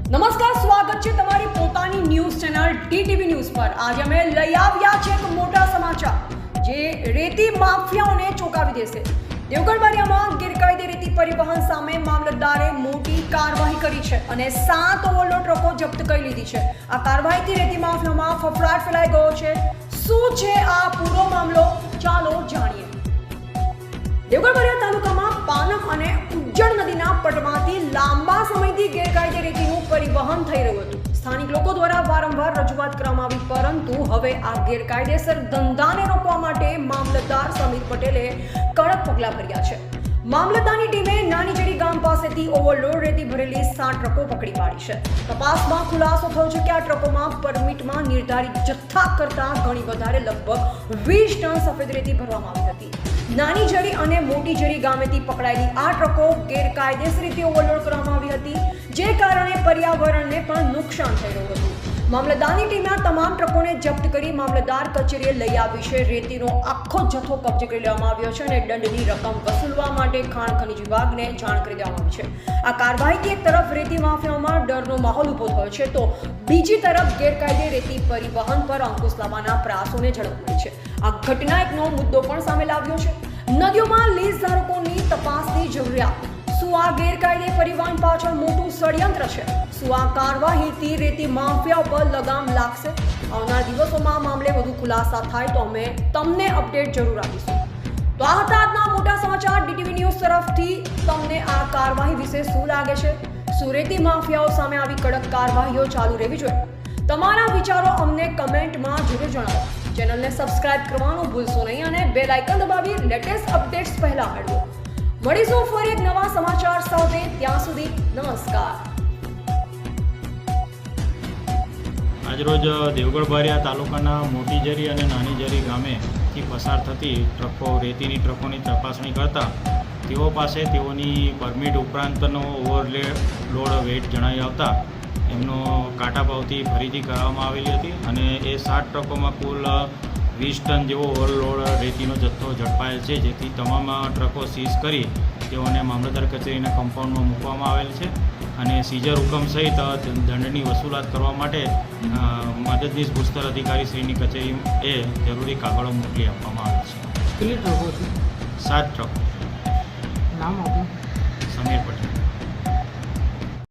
નમસ્કાર, સ્વાગત છે તમારી પોતાની ન્યૂઝ ચેનલ ટીટીવી ન્યૂઝ પર। આજે અમે લઈ આવ્યા છે એક મોટા સમાચાર જે રેતી માફિયાઓને ચોંકાવી દેશે। દેવગઢ બારિયામાં ગેરકાયદે રેતી પરિવહન સામે મામલતદારે મોટી કાર્યવાહી કરી છે અને 7 ઓવરલોડ ટ્રકો જપ્ત કરી લીધી છે। આ કાર્યવાહીથી રેતી માફિયામાં ફફડાટ ફેલાઈ ગયો છે। શું છે આ પૂરો મામલો, ચાલો જાણીએ। દેવગઢ બારિયા તાલુકામાં પાનમ અને ઉજ્જડ નદીના પટમાંથી લાંબા સમયથી ગેરકાયદે રેતીનું પરિવહન થઈ રહ્યું હતું। સ્થાનિક લોકો દ્વારા વારંવાર રજૂઆત કરવામાં આવી, પરંતુ હવે આ ગેરકાયદેસર ધંધાને રોકવા માટે મામલતદાર સમીર પટેલે કડક પગલાં ભર્યા છે। મામલતદારની ટીમે નાનીજડી ગામ પાસેથી ઓવરલોડ રેતી ભરેલી 7 ટ્રકો પકડી પાડી છે। તપાસમાં ખુલાસો થયો છે કે આ ટ્રકોમાં પરમિટમાં નિર્ધારિત જથ્થા કરતાં ઘણી વધારે લગભગ 20 ટન સફેદ રેતી ભરવામાં આવી હતી। નાનીજડી અને મોટીજડી ગામેથી પકડાયેલી આ ટ્રકો ગેરકાયદેસર રીતે ઓવરલોડ કરવામાં આવી હતી, જે કારણે પર્યાવરણને પણ નુકસાન થઈ રહ્યું હતું। મામલતદારની ટીમે તમામ ટ્રકોને જપ્ત કરી મામલતદાર કચેરીએ લઈ આવી છે। રેતીનો આખો જથ્થો કબજે કરી લેવામાં આવ્યો છે અને દંડની રકમ વસૂલવા માટે ખાણ ખનીજ વિભાગને જાણ કરી દેવામાં આવી છે। આ કાર્યવાહીથી એક તરફ રેતી માફિયાઓમાં ડરનો માહોલ ઊભો થયો છે, તો બીજી તરફ ગેરકાયદે રેતી પરિવહન પર અંકુશ લાવવાના પ્રયાસોને ઝડપ મળી છે। આ ઘટના એકનો મુદ્દો પણ સામે લાવ્યો છે। નદીઓમાં લીઝ ધારકોની તપાસની જરૂરિયાત। શું આ ગેરકાયદે પરિવહન પાછળ મોટું ષડયંત્ર છે? શું આ કાર્યવાહીથી રેતી માફિયા પર લગામ લાગશે? આવનાર દિવસોમાં મામલે વધુ ખુલાસા થાય તો અમે તમને અપડેટ જરૂર આપીશું। તો આ હતા આજના મોટા સમાચાર ટીટીવી ન્યૂઝ તરફથી। તમને આ કાર્યવાહી વિશે શું લાગે છે? શું રેતી માફિયાઓ સામે આવી કડક કાર્યવાહીઓ ચાલુ રહેવી જોઈએ? તમારા વિચારો અમને કમેન્ટમાં જરૂર જણાવો। ચેનલને સબસ્ક્રાઇબ કરવાનું ભૂલશો નહીં અને બેલ આઇકન દબાવી લેટેસ્ટ અપડેટ્સ પહેલા મેળવો। મળીશું ફરી એક નવા સમાચાર સાથે, ત્યાં સુધી નમસ્કાર। આજરોજ દેવગઢ બારિયા તાલુકાના મોટીજરી અને નાનીજરી ગામેથી પસાર થતી ટ્રકો રેતીની ટ્રકોની તપાસણી કરતા તેઓ પાસે તેઓની પરમિટ ઉપરાંતનો ઓવરલોડ વેઇટ જણાવી આવતા એમનો કાટાપાવતી ફરીથી કરવામાં આવેલી હતી અને એ 7 ટ્રકોમાં કુલ 20 ટન જેવો ઓવરલોડ રેતીનો જથ્થો ઝડપાયેલ છે, જેથી તમામ ટ્રકો સીઝ કરી તેઓને મામલતદાર કચેરીના કમ્પાઉન્ડમાં મૂકવામાં આવેલ છે અને સીઝર હુકમ સહિત દંડની વસૂલાત કરવા માટે મદદનીશ ભૂસ્તર અધિકારીશ્રીની કચેરીએ જરૂરી કાગળો મોકલી આપવામાં આવેલ છે। કેટલી ટ્રકો છે? 7 ટ્રકો। નામ આપો। સમીર પટેલ।